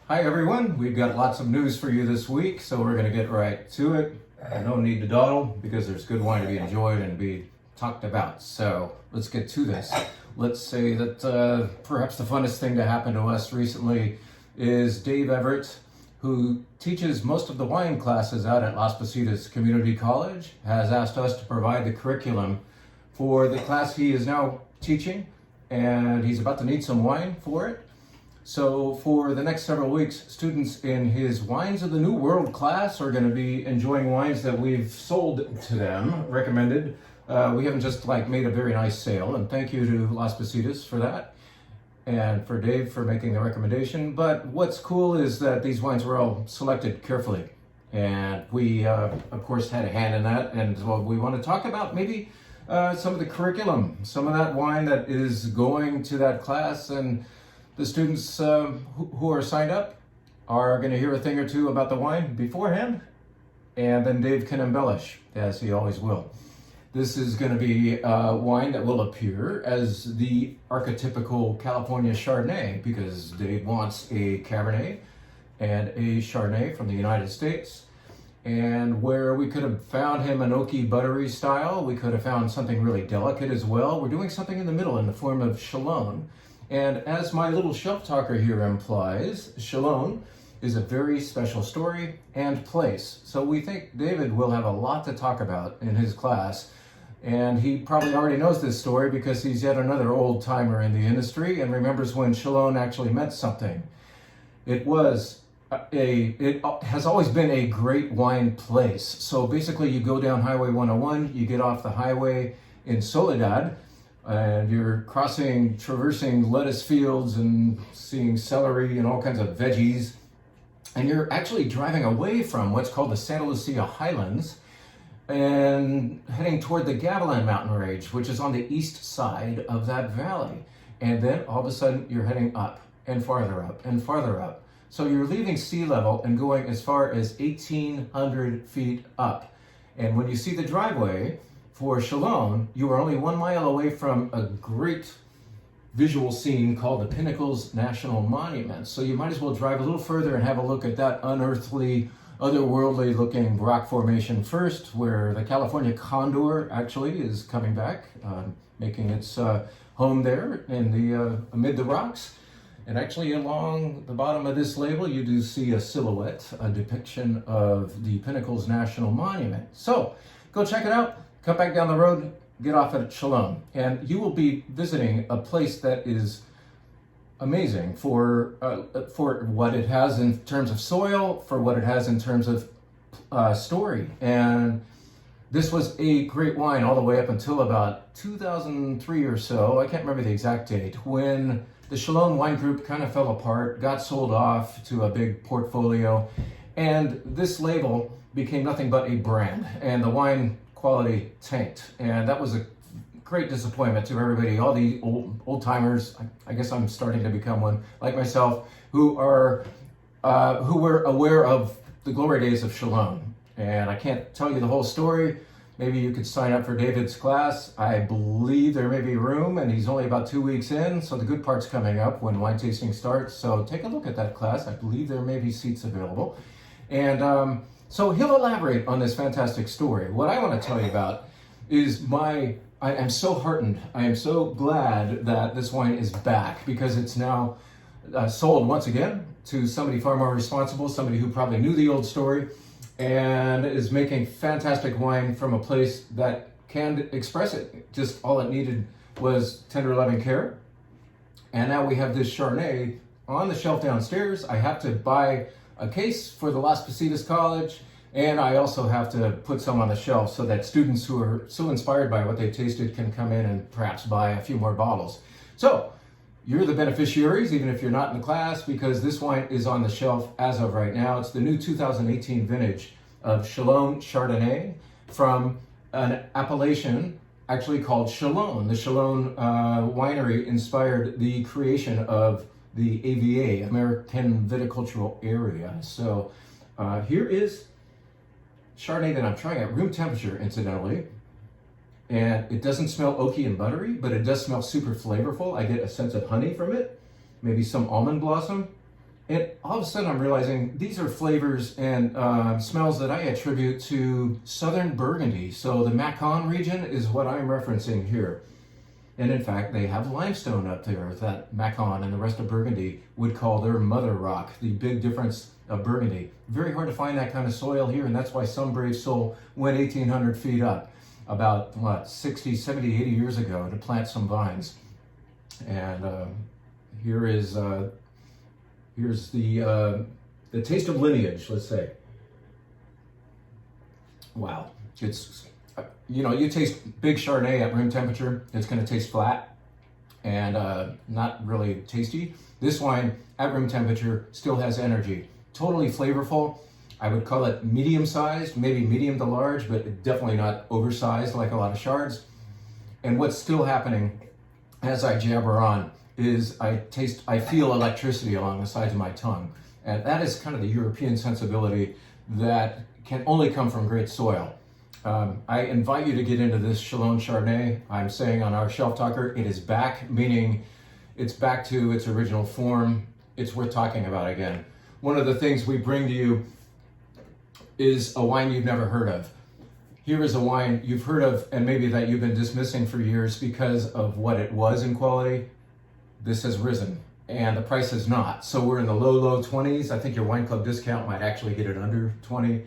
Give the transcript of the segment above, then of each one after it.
Hi everyone, we've got lots of news for you this week, so we're going to get right to it. No need to dawdle because there's good wine to be enjoyed and be talked about. So let's get to this. Let's say that perhaps the funnest thing to happen to us recently is Dave Everett, who teaches most of the wine classes out at Las Positas Community College, has asked us to provide the curriculum for the class he is now teaching, and he's about to need some wine for it. So for the next several weeks, students in his Wines of the New World class are going to be enjoying wines that we've sold to them, recommended. We haven't just made a very nice sale, and thank you to Las Positas for that, and for Dave for making the recommendation. But what's cool is that these wines were all selected carefully, and we, of course, had a hand in that, and we want to talk about maybe some of the curriculum, some of that wine that is going to that class, and the students who are signed up are going to hear a thing or two about the wine beforehand, and then Dave can embellish, as he always will. This is going to be wine that will appear as the archetypical California Chardonnay, because Dave wants a Cabernet and a Chardonnay from the United States. And where we could have found him an oaky, buttery style, we could have found something really delicate as well. We're doing something in the middle in the form of Chalone. And as my little shelf talker here implies, Chalone is a very special story and place. So we think David will have a lot to talk about in his class. And he probably already knows this story because he's yet another old timer in the industry and remembers when Chalone actually meant something. It has always been a great wine place. So basically you go down Highway 101, you get off the highway in Soledad, and you're traversing lettuce fields and seeing celery and all kinds of veggies. And you're actually driving away from what's called the Santa Lucia Highlands and heading toward the Gavilan Mountain Range, which is on the east side of that valley. And then all of a sudden you're heading up and farther up and farther up. So you're leaving sea level and going as far as 1,800 feet up. And when you see the driveway for Chalone, you are only 1 mile away from a great visual scene called the Pinnacles National Monument. So you might as well drive a little further and have a look at that unearthly, otherworldly looking rock formation first, where the California condor actually is coming back, making its home there in the amid the rocks. And actually along the bottom of this label, you do see a silhouette, a depiction of the Pinnacles National Monument. So go check it out. Come back down the road, get off at Chalone, and you will be visiting a place that is amazing for what it has in terms of soil, for what it has in terms of story. And this was a great wine all the way up until about 2003 or so. I can't remember the exact date, when the Chalone Wine Group kind of fell apart, got sold off to a big portfolio, and this label became nothing but a brand, and the wine quality tanked, and that was a great disappointment to everybody, all the old timers. I guess I'm starting to become one, like myself, who were aware of the glory days of Chalone. And I can't tell you the whole story. Maybe you could sign up for David's class. I believe there may be room, and he's only about 2 weeks in, so the good part's coming up when wine tasting starts. So take a look at that class. I believe there may be seats available. And so he'll elaborate on this fantastic story. What I want to tell you about is I am so heartened. I am so glad that this wine is back, because it's now sold once again to somebody far more responsible, somebody who probably knew the old story and is making fantastic wine from a place that can express it. Just all it needed was tender loving care. And now we have this Chardonnay on the shelf downstairs. I have to buy a case for the Las Positas College, and I also have to put some on the shelf so that students who are so inspired by what they tasted can come in and perhaps buy a few more bottles. So you're the beneficiaries, even if you're not in the class, because this wine is on the shelf as of right now. It's the new 2018 vintage of Chalone Chardonnay from an appellation actually called Chalone. The Chalone winery inspired the creation of the AVA, American Viticultural Area. So here is Chardonnay that I'm trying at room temperature, incidentally. And it doesn't smell oaky and buttery, but it does smell super flavorful. I get a sense of honey from it, maybe some almond blossom. And all of a sudden I'm realizing these are flavors and smells that I attribute to southern Burgundy. So the Macon region is what I'm referencing here. And in fact, they have limestone up there that Macon and the rest of Burgundy would call their mother rock, the big difference of Burgundy. Very hard to find that kind of soil here, and that's why some brave soul went 1,800 feet up about, 60, 70, 80 years ago to plant some vines. And here's the taste of lineage, let's say. Wow, it's, you taste big Chardonnay at room temperature, it's going to taste flat and not really tasty. This wine at room temperature still has energy, totally flavorful. I would call it medium-sized, maybe medium to large, but definitely not oversized like a lot of Chards. And what's still happening as I jabber on is I feel electricity along the sides of my tongue. And that is kind of the European sensibility that can only come from great soil. I invite you to get into this Chalone Chardonnay. I'm saying on our Shelf Talker, it is back, meaning it's back to its original form. It's worth talking about again. One of the things we bring to you is a wine you've never heard of. Here is a wine you've heard of and maybe that you've been dismissing for years because of what it was in quality. This has risen and the price has not. So we're in the low 20s. I think your wine club discount might actually get it under 20.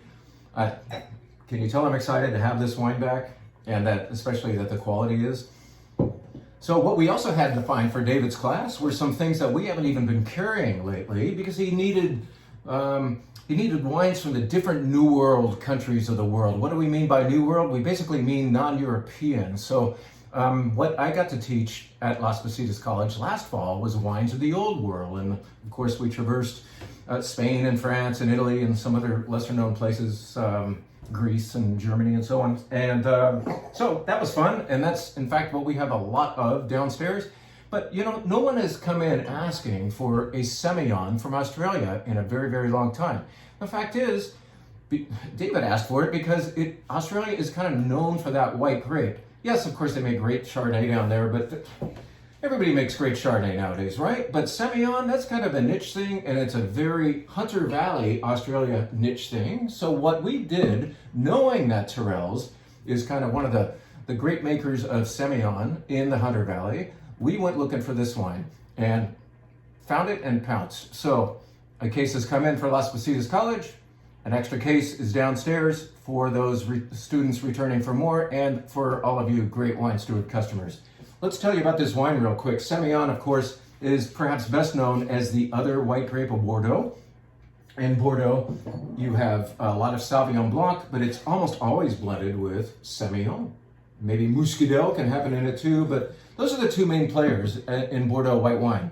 Can you tell I'm excited to have this wine back, and that especially that the quality is? So what we also had to find for David's class were some things that we haven't even been carrying lately because he needed wines from the different New World countries of the world. What do we mean by New World? We basically mean non-European. So what I got to teach at Las Positas College last fall was wines of the Old World. And of course we traversed Spain and France and Italy and some other lesser known places, Greece and Germany and so on. And so that was fun. And that's in fact what we have a lot of downstairs. But no one has come in asking for a Semillon from Australia in a very, very long time. The fact is, David asked for it because Australia is kind of known for that white grape. Yes, of course they make great Chardonnay down there, but everybody makes great Chardonnay nowadays, right? But Semillon, that's kind of a niche thing, and it's a very Hunter Valley, Australia niche thing. So what we did, knowing that Tyrrell's is kind of one of the great makers of Semillon in the Hunter Valley, we went looking for this wine and found it and pounced. So a case has come in for Las Positas College, an extra case is downstairs for those students returning for more and for all of you great Wine Steward customers. Let's tell you about this wine real quick. Semillon, of course, is perhaps best known as the other white grape of Bordeaux. In Bordeaux, you have a lot of Sauvignon Blanc, but it's almost always blended with Semillon. Maybe Muscadel can happen in it too, but those are the two main players in Bordeaux white wine.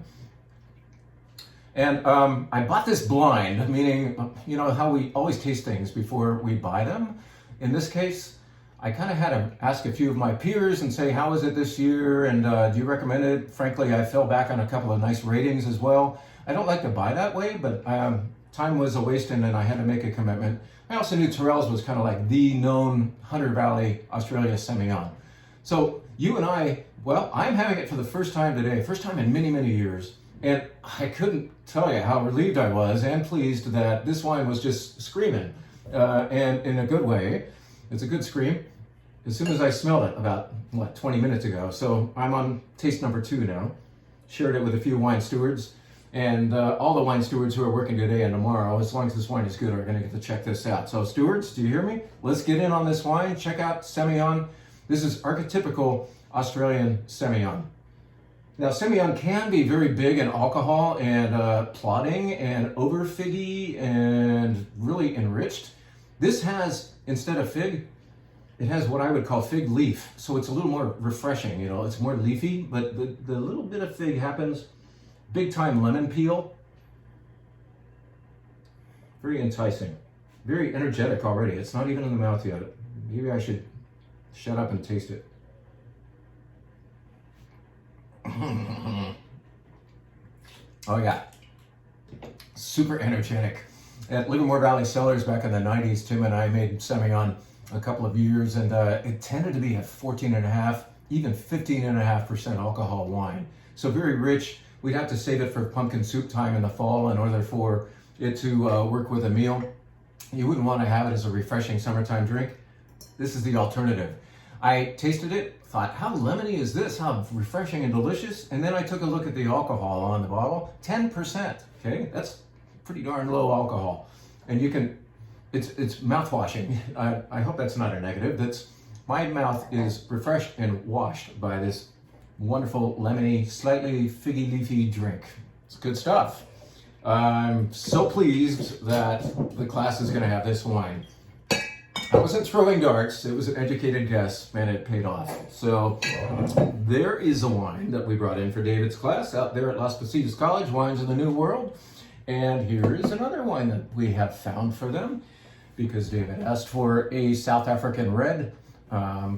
And I bought this blind, meaning, how we always taste things before we buy them. In this case, I kind of had to ask a few of my peers and say, how is it this year? And do you recommend it? Frankly, I fell back on a couple of nice ratings as well. I don't like to buy that way, but time was a wasting and I had to make a commitment. I also knew Tyrrell's was kind of like the known Hunter Valley, Australia Semillon. So you and I'm having it for the first time today, first time in many, many years. And I couldn't tell you how relieved I was and pleased that this wine was just screaming, and in a good way. It's a good scream. As soon as I smelled it about, 20 minutes ago. So I'm on taste number 2 now. Shared it with a few wine stewards. And all the wine stewards who are working today and tomorrow, as long as this wine is good, are going to get to check this out. So stewards, do you hear me? Let's get in on this wine. Check out Semillon. This is archetypical Australian Semillon. Now, Semillon can be very big in alcohol and plotting and over figgy and really enriched. This has, instead of fig, it has what I would call fig leaf. So it's a little more refreshing, it's more leafy, but the little bit of fig happens. Big time lemon peel. Very enticing. Very energetic already. It's not even in the mouth yet. Maybe I should shut up and taste it. Oh yeah, super energetic. At Livermore Valley Cellars back in the 90s, Tim and I made Semillon a couple of years, and it tended to be a 14.5, even 15.5% alcohol wine. So very rich, we'd have to save it for pumpkin soup time in the fall in order for it to work with a meal. You wouldn't want to have it as a refreshing summertime drink. This is the alternative. I tasted it, thought, how lemony is this? How refreshing and delicious. And then I took a look at the alcohol on the bottle, 10%. Okay, that's pretty darn low alcohol. And you can, it's mouth-washing. I hope that's not a negative. My mouth is refreshed and washed by this wonderful lemony, slightly figgy leafy drink. It's good stuff. I'm so pleased that the class is going to have this wine. I wasn't throwing darts, it was an educated guess, and it paid off. So there is a wine that we brought in for David's class out there at Las Positas College, Wines of the New World. And here is another wine that we have found for them, because David asked for a South African red,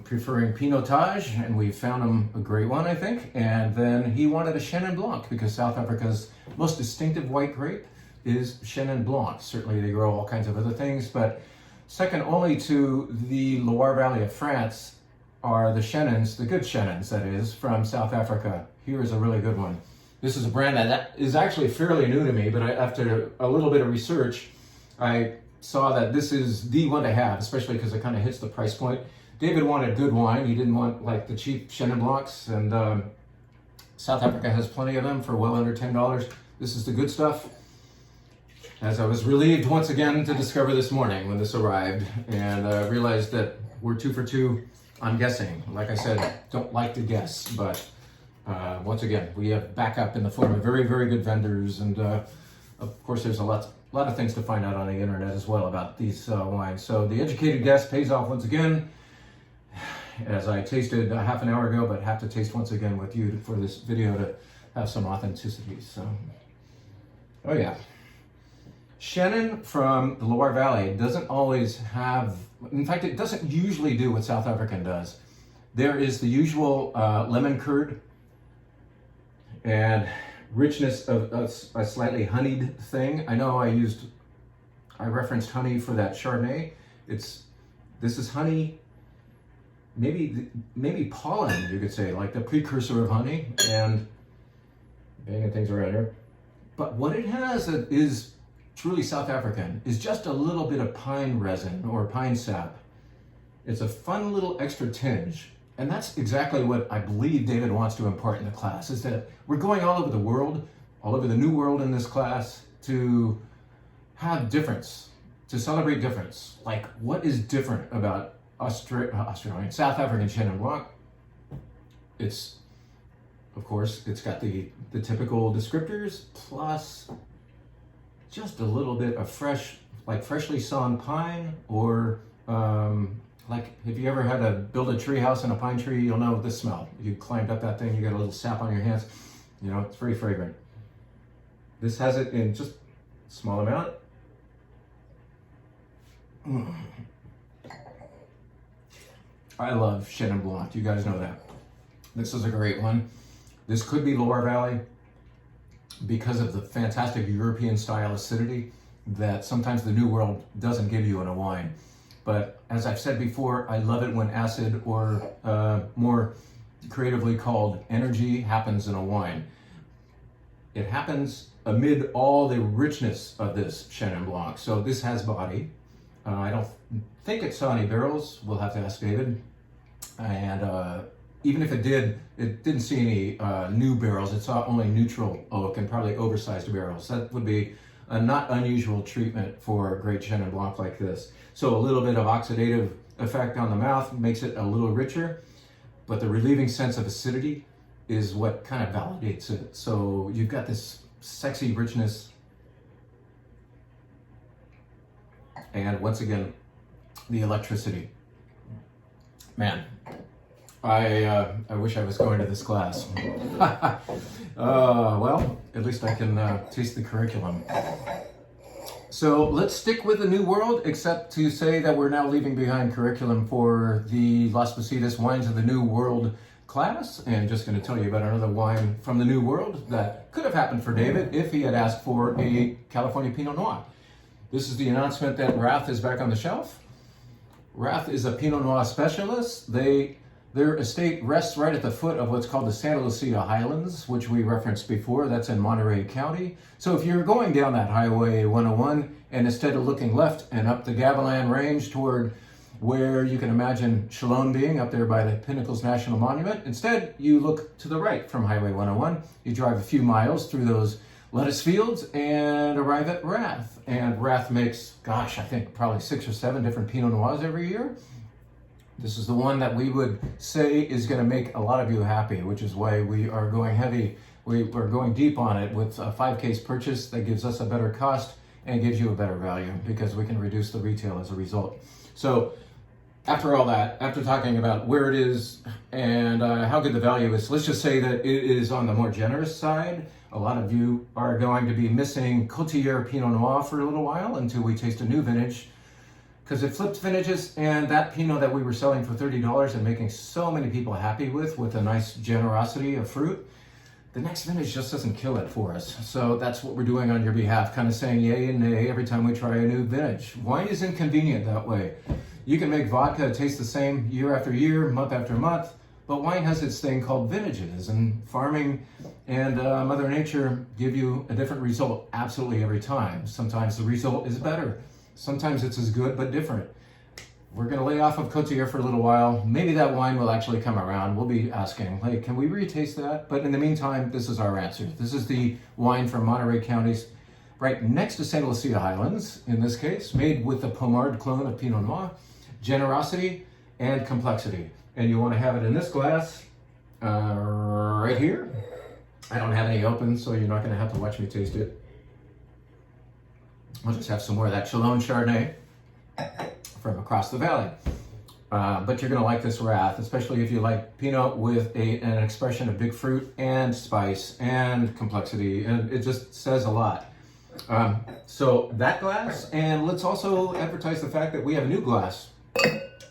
preferring Pinotage, and we found him a great one, I think. And then he wanted a Chenin Blanc, because South Africa's most distinctive white grape is Chenin Blanc. Certainly they grow all kinds of other things, but second only to the Loire Valley of France are the Chenins, the good Chenins, that is, from South Africa. Here is a really good one. This is a brand that is actually fairly new to me, but after a little bit of research, I saw that this is the one to have, especially because it kind of hits the price point. David wanted good wine. He didn't want like the cheap Chenin Blancs, and South Africa has plenty of them for well under $10. This is the good stuff. As I was relieved once again to discover this morning when this arrived, and realized that we're 2 for 2 on guessing. Like I said, don't like to guess, but once again, we have backup in the form of very, very good vendors, and of course there's a lot of things to find out on the internet as well about these wines. So the educated guess pays off once again, as I tasted a half an hour ago, but have to taste once again with you for this video to have some authenticity. So, oh yeah. Chenin from the Loire Valley doesn't always have, in fact, it doesn't usually do what South African does. There is the usual lemon curd and richness of a slightly honeyed thing. I know I referenced honey for that Chardonnay. This is honey, maybe pollen, you could say, like the precursor of honey, and banging things around here. But what it has that is truly South African is just a little bit of pine resin or pine sap. It's a fun little extra tinge. And that's exactly what I believe David wants to impart in the class, is that we're going all over the world, all over the new world in this class, to have difference, to celebrate difference. Like, what is different about Australian, South African Chenin Blanc? It's, of course, it's got the typical descriptors, plus just a little bit of fresh, like freshly sawn pine, or like if you ever had to build a tree house in a pine tree, you'll know the smell. You climbed up that thing, you got a little sap on your hands. You know, it's very fragrant. This has it in just a small amount. I love Chenin Blanc, you guys know that. This is a great one. This could be Loire Valley, because of the fantastic European style acidity that sometimes the New World doesn't give you in a wine. But as I've said before, I love it when acid, or more creatively called energy, happens in a wine. It happens amid all the richness of this Chenin Blanc. So this has body. I don't think it saw any barrels. We'll have to ask David. And even if it did, it didn't see any new barrels. It saw only neutral oak and probably oversized barrels. That would be a not unusual treatment for a great Chenin Blanc like this. So a little bit of oxidative effect on the mouth makes it a little richer, but the relieving sense of acidity is what kind of validates it. So you've got this sexy richness. And once again, the electricity. Man, I wish I was going to this class. Well, at least I can taste the curriculum. So let's stick with the New World, except to say that we're now leaving behind curriculum for the Las Positas Wines of the New World class, and just going to tell you about another wine from the New World that could have happened for David if he had asked for a California Pinot Noir. This is the announcement that Rath is back on the shelf. Rath is a Pinot Noir specialist. They Their estate rests right at the foot of what's called the Santa Lucia Highlands, which we referenced before. That's in Monterey County. So if you're going down that Highway 101, and instead of looking left and up the Gavilan Range toward where you can imagine Chalon being, up there by the Pinnacles National Monument, instead you look to the right from Highway 101. You drive a few miles through those lettuce fields and arrive at Wrath. And Wrath makes, gosh, I think probably 6 or 7 different Pinot Noirs every year. This is the one that we would say is going to make a lot of you happy, which is why we are going heavy. We're going deep on it with a 5-case purchase that gives us a better cost and gives you a better value because we can reduce the retail as a result. So after all that, after talking about where it is and how good the value is, let's just say that it is on the more generous side. A lot of you are going to be missing Cotillard Pinot Noir for a little while until we taste a new vintage, because it flipped vintages, and that Pinot that we were selling for $30 and making so many people happy with a nice generosity of fruit, the next vintage just doesn't kill it for us. So that's what we're doing on your behalf, kind of saying yay and nay every time we try a new vintage. Wine is inconvenient that way. You can make vodka taste the same year after year, month after month, but wine has its thing called vintages, and farming and Mother Nature give you a different result absolutely every time. Sometimes the result is better. Sometimes it's as good, but different. We're going to lay off of Cotillard for a little while. Maybe that wine will actually come around. We'll be asking, hey, can we retaste that? But in the meantime, this is our answer. This is the wine from Monterey County, right next to Santa Lucia Highlands, in this case, made with the Pommard clone of Pinot Noir, generosity and complexity. And you want to have it in this glass, right here. I don't have any open, so you're not going to have to watch me taste it. I'll just have some more of that Chalon Chardonnay from across the valley. But you're going to like this Wrath, especially if you like Pinot with an expression of big fruit and spice and complexity. And it just says a lot. So that glass, and let's also advertise the fact that we have a new glass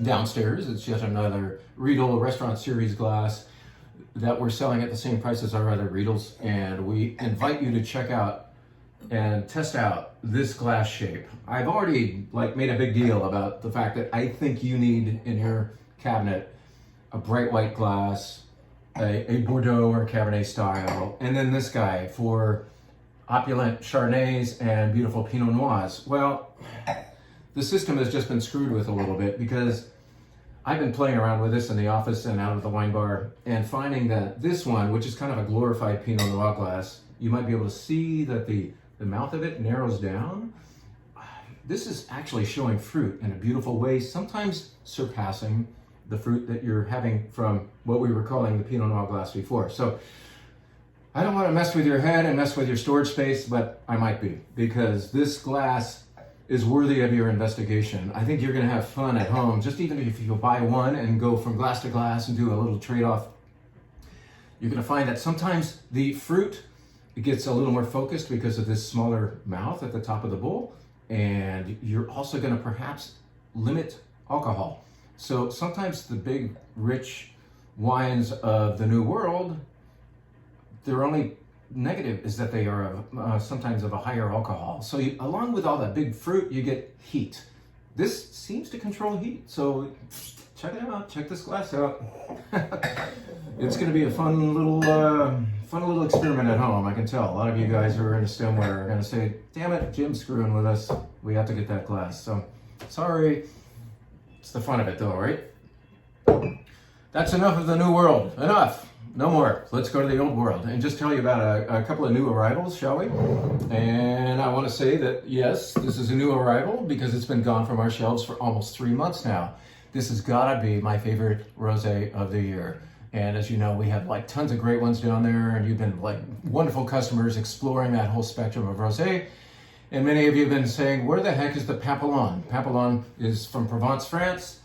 downstairs. It's yet another Riedel Restaurant Series glass that we're selling at the same price as our other Riedels. And we invite you to check out and test out this glass shape. I've already made a big deal about the fact that I think you need in your cabinet a bright white glass, a Bordeaux or Cabernet style, and then this guy for opulent Chardonnays and beautiful Pinot Noirs. Well, the system has just been screwed with a little bit because I've been playing around with this in the office and out of the wine bar and finding that this one, which is kind of a glorified Pinot Noir glass, you might be able to see that the mouth of it narrows down. This is actually showing fruit in a beautiful way, sometimes surpassing the fruit that you're having from what we were calling the Pinot Noir glass before. So I don't want to mess with your head and mess with your storage space, but I might be, because this glass is worthy of your investigation. I think you're going to have fun at home, just even if you buy one and go from glass to glass and do a little trade-off. You're going to find that sometimes the fruit, it gets a little more focused because of this smaller mouth at the top of the bowl, and you're also going to perhaps limit alcohol. So sometimes the big, rich wines of the New World, their only negative is that they are sometimes of a higher alcohol. So along with all that big fruit, you get heat. This seems to control heat. So check it out. Check this glass out. It's going to be a fun little experiment at home. I can tell a lot of you guys who are into stemware are going to say, "Damn it, Jim's screwing with us. We have to get that glass." So sorry. It's the fun of it, though, right? That's enough of the New World. Enough. No more. Let's go to the Old World and just tell you about a couple of new arrivals, shall we? And I want to say that, yes, this is a new arrival because it's been gone from our shelves for almost 3 months now. This has got to be my favorite rosé of the year. And as you know, we have tons of great ones down there, and you've been wonderful customers exploring that whole spectrum of rosé. And many of you have been saying, where the heck is the Papillon? Papillon is from Provence, France.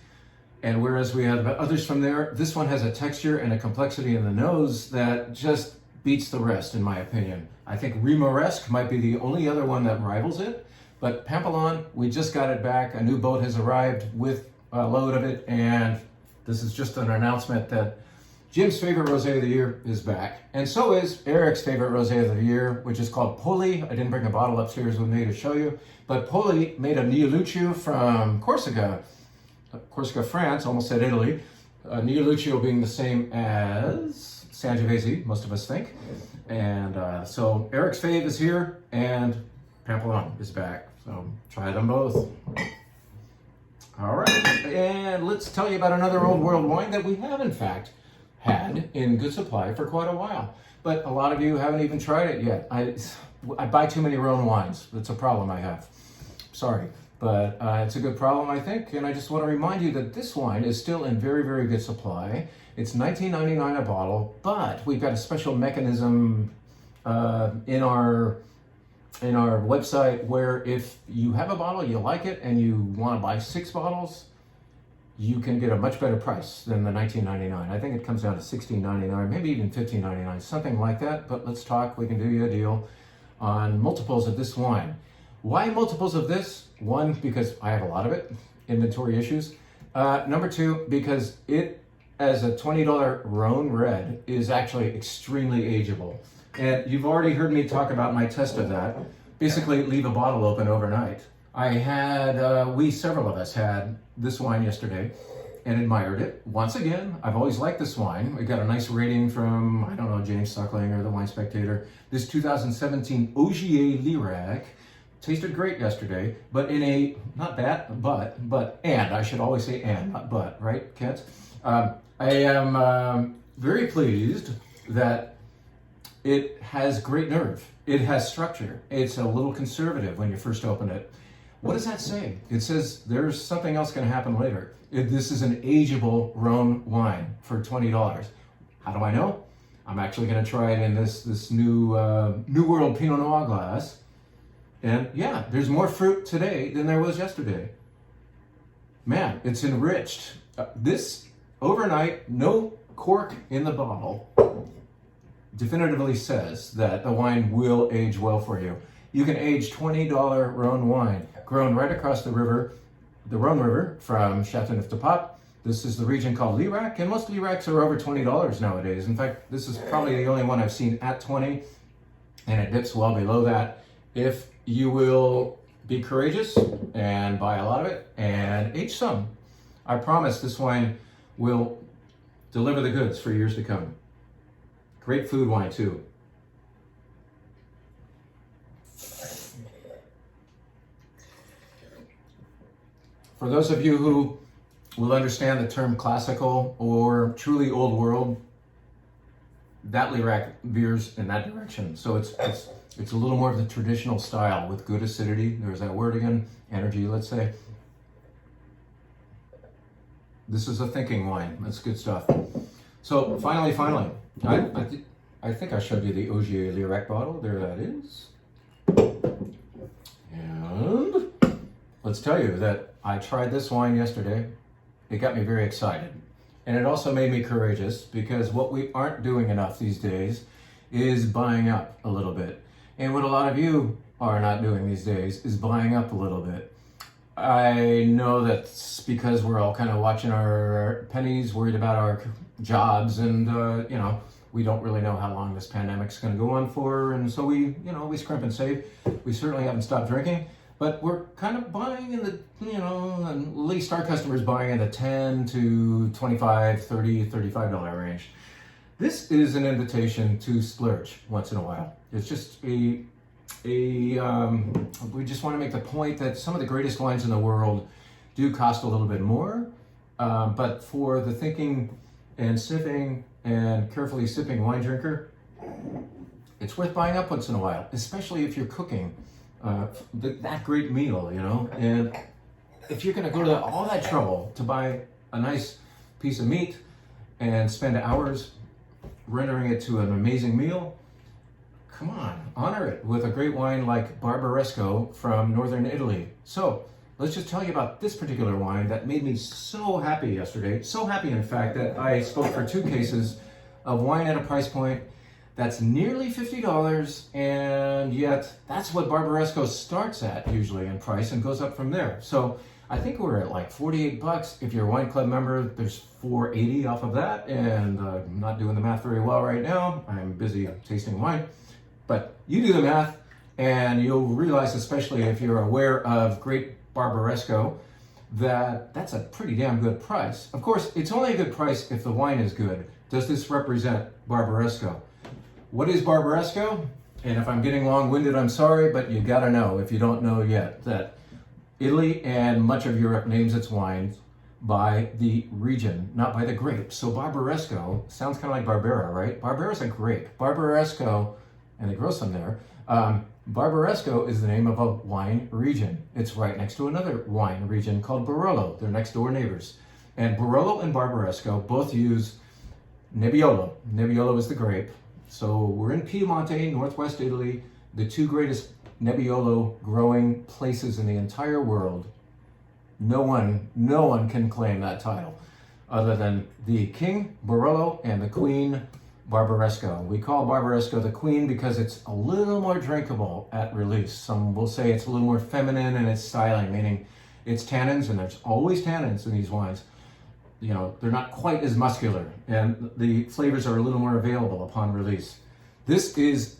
And whereas we have others from there, this one has a texture and a complexity in the nose that just beats the rest, in my opinion. I think Rimoresque might be the only other one that rivals it. But Papillon, we just got it back. A new boat has arrived with a load of it. And this is just an announcement that Jim's favorite rosé of the year is back. And so is Eric's favorite rosé of the year, which is called Poli. I didn't bring a bottle upstairs with me to show you. But Poli made a Nioluccio from Corsica, France, almost said Italy. Neoluccio being the same as Sangiovese, most of us think. And so Eric's Fave is here and Pampelon is back. So try them both. All right, and let's tell you about another old world wine that we have in fact had in good supply for quite a while. But a lot of you haven't even tried it yet. I buy too many Rhone wines. That's a problem I have. Sorry. But it's a good problem, I think, and I just want to remind you that this wine is still in very, very good supply. It's $19.99 a bottle, but we've got a special mechanism in our website where if you have a bottle, you like it, and you want to buy 6 bottles, you can get a much better price than the $19.99. I think it comes down to $16.99, maybe even $15.99, something like that. But let's talk. We can do you a deal on multiples of this wine. Why multiples of this? 1, because I have a lot of it, inventory issues. Number 2, because it, as a $20 Rhone Red, is actually extremely ageable. And you've already heard me talk about my test of that. Basically, leave a bottle open overnight. I had, several of us had this wine yesterday and admired it. Once again, I've always liked this wine. We got a nice rating from, I don't know, James Suckling or the Wine Spectator. This 2017 Ogier Lirac tasted great yesterday, but in a, not bad, but, and, I should always say and, not but, right, Kent? I am very pleased that it has great nerve. It has structure. It's a little conservative when you first open it. What does that say? It says there's something else going to happen later. This is an ageable Rhone wine for $20. How do I know? I'm actually going to try it in this new New World Pinot Noir glass. And yeah, there's more fruit today than there was yesterday. Man, it's enriched. This overnight, no cork in the bottle, definitively says that the wine will age well for you. You can age $20 Rhone wine, grown right across the river, the Rhone River from Châteauneuf-du-Pape. This is the region called Lirac, and most Liracs are over $20 nowadays. In fact, this is probably the only one I've seen at 20, and it dips well below that. If you will be courageous and buy a lot of it and age some, I promise this wine will deliver the goods for years to come. Great food wine too. For those of you who will understand the term classical or truly old world, that Lirac veers in that direction. So it's a little more of the traditional style with good acidity. There's that word again, energy, let's say. This is a thinking wine. That's good stuff. So finally, I think I showed you the Ogier Lirac bottle. There that is. And let's tell you that I tried this wine yesterday. It got me very excited. And it also made me courageous because what we aren't doing enough these days is buying up a little bit. And what a lot of you are not doing these days is buying up a little bit. I know that's because we're all kind of watching our pennies, worried about our jobs, and we don't really know how long this pandemic's going to go on for, and so we scrimp and save. We certainly haven't stopped drinking, but we're kind of buying in the, at least our customers buying in the $10 to $25, $30, $35 range. This is an invitation to splurge once in a while. It's just we just want to make the point that some of the greatest wines in the world do cost a little bit more, but for the thinking and sipping and carefully sipping wine drinker, it's worth buying up once in a while, especially if you're cooking that great meal, and if you're going to go to all that trouble to buy a nice piece of meat and spend hours rendering it to an amazing meal, come on, honor it with a great wine like Barbaresco from northern Italy. So let's just tell you about this particular wine that made me so happy yesterday. So happy, in fact, that I spoke for 2 cases of wine at a price point that's nearly $50, and yet that's what Barbaresco starts at usually in price and goes up from there. So I think we're at like $48. If you're a wine club member, there's $4.80 off of that, and I'm not doing the math very well right now. I'm busy tasting wine. But you do the math, and you'll realize, especially if you're aware of great Barbaresco, that's a pretty damn good price. Of course, it's only a good price if the wine is good. Does this represent Barbaresco? What is Barbaresco? And if I'm getting long-winded, I'm sorry, but you gotta know, if you don't know yet, that Italy and much of Europe names its wines by the region, not by the grape. So Barbaresco sounds kind of like Barbera, right? Barbera is a grape. Barbaresco, and they grow some there. Barbaresco is the name of a wine region. It's right next to another wine region called Barolo. They're next door neighbors. And Barolo and Barbaresco both use Nebbiolo. Nebbiolo is the grape. So we're in Piemonte, northwest Italy, the two greatest Nebbiolo growing places in the entire world. No one can claim that title other than the King Barolo and the Queen Barbaresco. We call Barbaresco the Queen because it's a little more drinkable at release. Some will say it's a little more feminine in its styling, meaning it's tannins, and there's always tannins in these wines. You know, they're not quite as muscular, and the flavors are a little more available upon release. This is,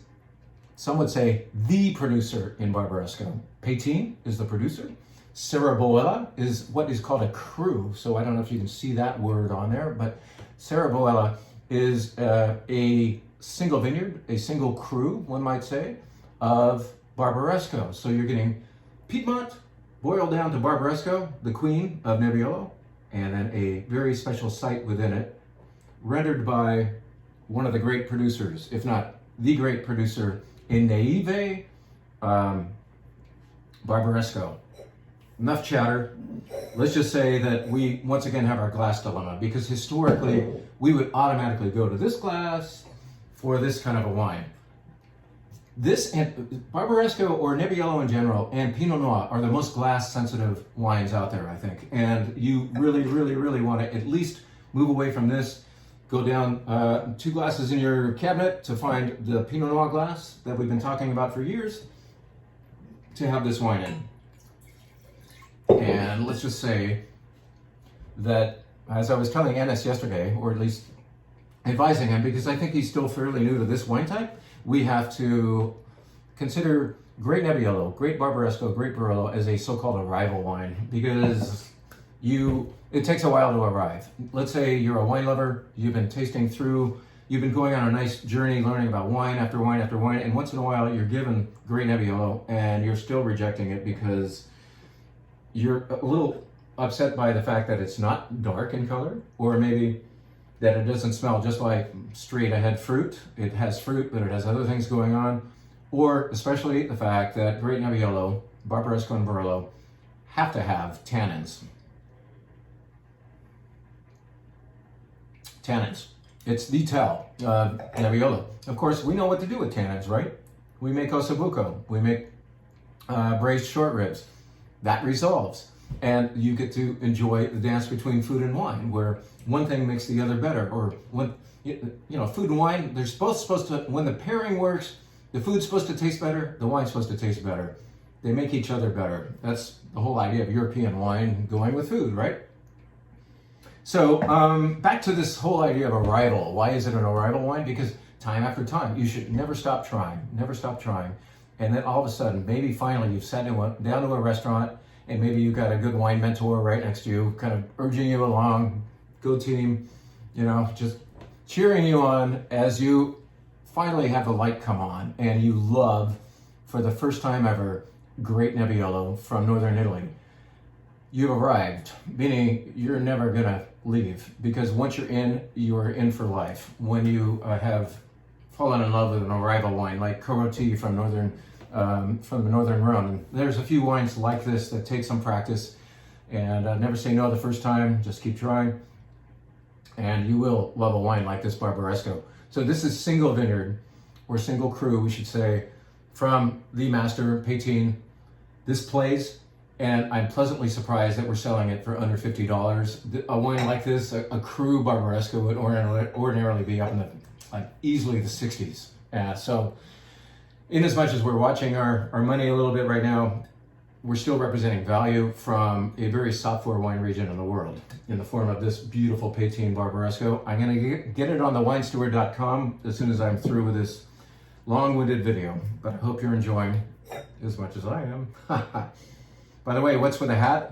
some would say, the producer in Barbaresco. Pétine is the producer. Serraboella is what is called a cru. So I don't know if you can see that word on there, but Serraboella is a single vineyard, a single cru, one might say, of Barbaresco. So you're getting Piedmont boiled down to Barbaresco, the queen of Nebbiolo, and then a very special site within it, rendered by one of the great producers, if not the great producer in Neive, Barbaresco. Enough chatter. Let's just say that we once again have our glass dilemma, because historically we would automatically go to this glass for this kind of a wine. This and Barbaresco, or Nebbiolo in general, and Pinot Noir are the most glass sensitive wines out there, I think. And you really, really, really want to at least move away from this. Go down 2 glasses in your cabinet to find the Pinot Noir glass that we've been talking about for years to have this wine in. And let's just say that, as I was telling Ennis yesterday, or at least advising him, because I think he's still fairly new to this wine type, we have to consider Great Nebbiolo, Great Barbaresco, Great Barolo as a so-called arrival wine, because it takes a while to arrive. Let's say you're a wine lover, you've been tasting through, you've been going on a nice journey learning about wine after wine after wine, and once in a while you're given Great Nebbiolo and you're still rejecting it because you're a little upset by the fact that it's not dark in color, or maybe that it doesn't smell just like straight ahead fruit. It has fruit, but it has other things going on. Or especially the fact that Great Nebbiolo, Barbaresco and Barolo have to have tannins. Tannins. It's the tell of Nebbiolo. Of course, we know what to do with tannins, right? We make ossobuco. We make braised short ribs. That resolves. And you get to enjoy the dance between food and wine, where one thing makes the other better. Or when, food and wine, they're supposed to, when the pairing works, the food's supposed to taste better, the wine's supposed to taste better. They make each other better. That's the whole idea of European wine going with food, right? So back to this whole idea of arrival. Why is it an arrival wine? Because time after time, you should never stop trying, never stop trying. And then all of a sudden, maybe finally you've sat down to a restaurant, and maybe you've got a good wine mentor right next to you, kind of urging you along, go team, just cheering you on as you finally have the light come on and you love, for the first time ever, Great Nebbiolo from Northern Italy. You've arrived, meaning you're never gonna leave, because once you're in for life. When you have fallen in love with an arrival wine like Coroti from the Northern Rhone. There's a few wines like this that take some practice, and never say no the first time, just keep trying, and you will love a wine like this Barbaresco. So this is single vineyard, or single cru, we should say, from the master, Pétine. This plays, and I'm pleasantly surprised that we're selling it for under $50. A wine like this, a cru Barbaresco, would ordinarily be up in the easily the 60s. So in as much as we're watching our money a little bit right now, we're still representing value from a very sought-for wine region in the world in the form of this beautiful Pétine Barbaresco. I'm going to get it on the winesteward.com as soon as I'm through with this long-winded video, but I hope you're enjoying as much as I am. By the way, what's with the hat?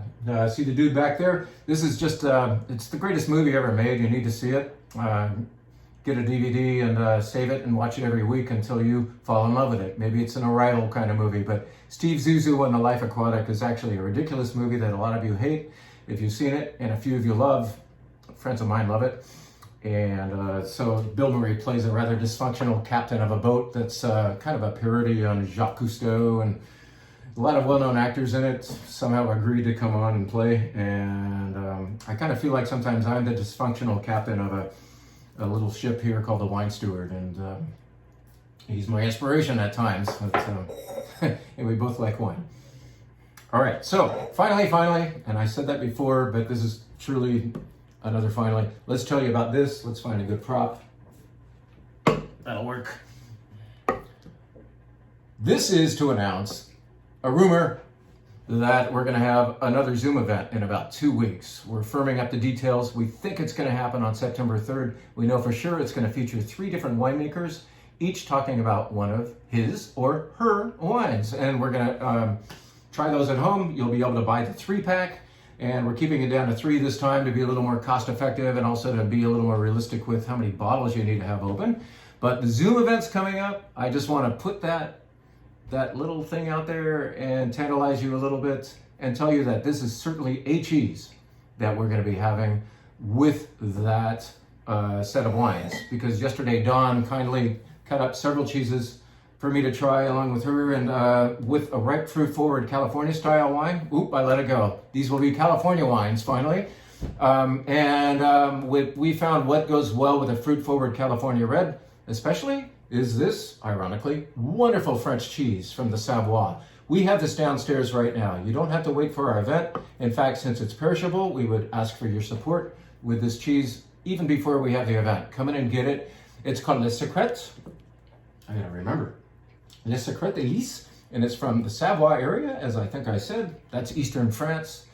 See the dude back there? This is just, it's the greatest movie ever made. You need to see it. Get a DVD and save it and watch it every week until you fall in love with it. Maybe it's an Arrival kind of movie, but Steve Zissou and The Life Aquatic is actually a ridiculous movie that a lot of you hate if you've seen it, and a few of you love. Friends of mine love it. And so Bill Murray plays a rather dysfunctional captain of a boat that's kind of a parody on Jacques Cousteau, and a lot of well-known actors in it somehow agreed to come on and play. And I kind of feel like sometimes I'm the dysfunctional captain of a little ship here called the Wine Steward, and he's my inspiration at times. But, and we both like wine. All right, so finally, and I said that before, but this is truly another finally. Let's tell you about this. Let's find a good prop. That'll work. This is to announce a rumor that we're going to have another Zoom event in about 2 weeks. We're firming up the details. We think it's going to happen on September 3rd. We know for sure it's going to feature 3 different winemakers, each talking about one of his or her wines. And we're going to try those at home. You'll be able to buy the 3-pack. And we're keeping it down to 3 this time to be a little more cost effective and also to be a little more realistic with how many bottles you need to have open. But the Zoom event's coming up. I just want to put that little thing out there and tantalize you a little bit and tell you that this is certainly a cheese that we're going to be having with that set of wines. Because yesterday Dawn kindly cut up several cheeses for me to try along with her, and with a ripe fruit forward California style wine. Oop, I let it go. These will be California wines finally. We found what goes well with a fruit forward California red, especially, is this, ironically, wonderful French cheese from the Savoie. We have this downstairs right now. You don't have to wait for our event. In fact, since it's perishable, we would ask for your support with this cheese even before we have the event. Come in and get it. It's called Le Secret. I gotta remember. Le Secret de Lys, and it's from the Savoie area, as I think I said. That's eastern France.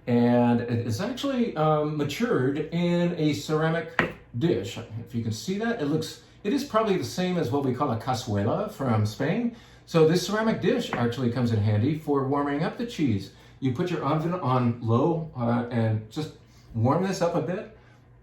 And it is actually matured in a ceramic dish. If you can see that, it is probably the same as what we call a cazuela from Spain. So this ceramic dish actually comes in handy for warming up the cheese. You put your oven on low and just warm this up a bit.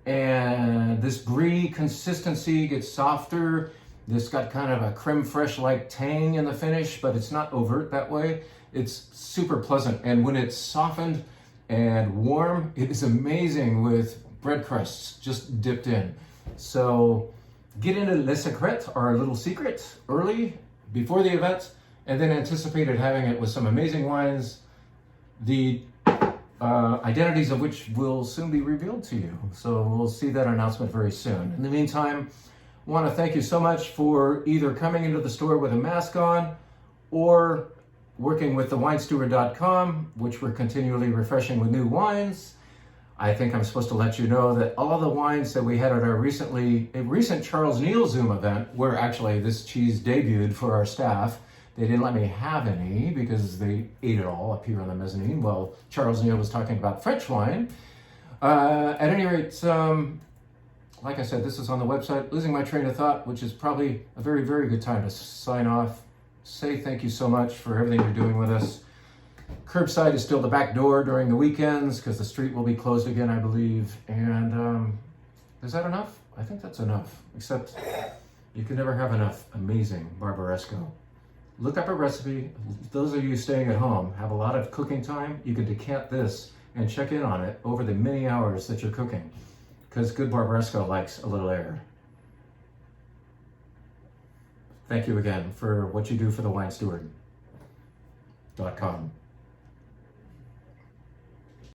And this brie consistency gets softer. This got kind of a creme fraiche like tang in the finish, but it's not overt that way. It's super pleasant. And when it's softened and warm, it is amazing with bread crusts just dipped in. So get into Le Secret, our little secret, early before the event, and then anticipated having it with some amazing wines, the identities of which will soon be revealed to you. So we'll see that announcement very soon. In the meantime, I want to thank you so much for either coming into the store with a mask on or working with thewinesteward.com, which we're continually refreshing with new wines. I think I'm supposed to let you know that all the wines that we had at our recent Charles Neal Zoom event, where actually this cheese debuted for our staff. They didn't let me have any because they ate it all up here on the mezzanine while Charles Neal was talking about French wine. At any rate, like I said, this is on the website. Losing my train of thought, which is probably a very, very good time to sign off. Say thank you so much for everything you're doing with us. Curbside is still the back door during the weekends because the street will be closed again, I believe. And is that enough? I think that's enough. Except you can never have enough amazing Barbaresco. Look up a recipe. Those of you staying at home have a lot of cooking time. You can decant this and check in on it over the many hours that you're cooking. Because good Barbaresco likes a little air. Thank you again for what you do for thewinesteward.com.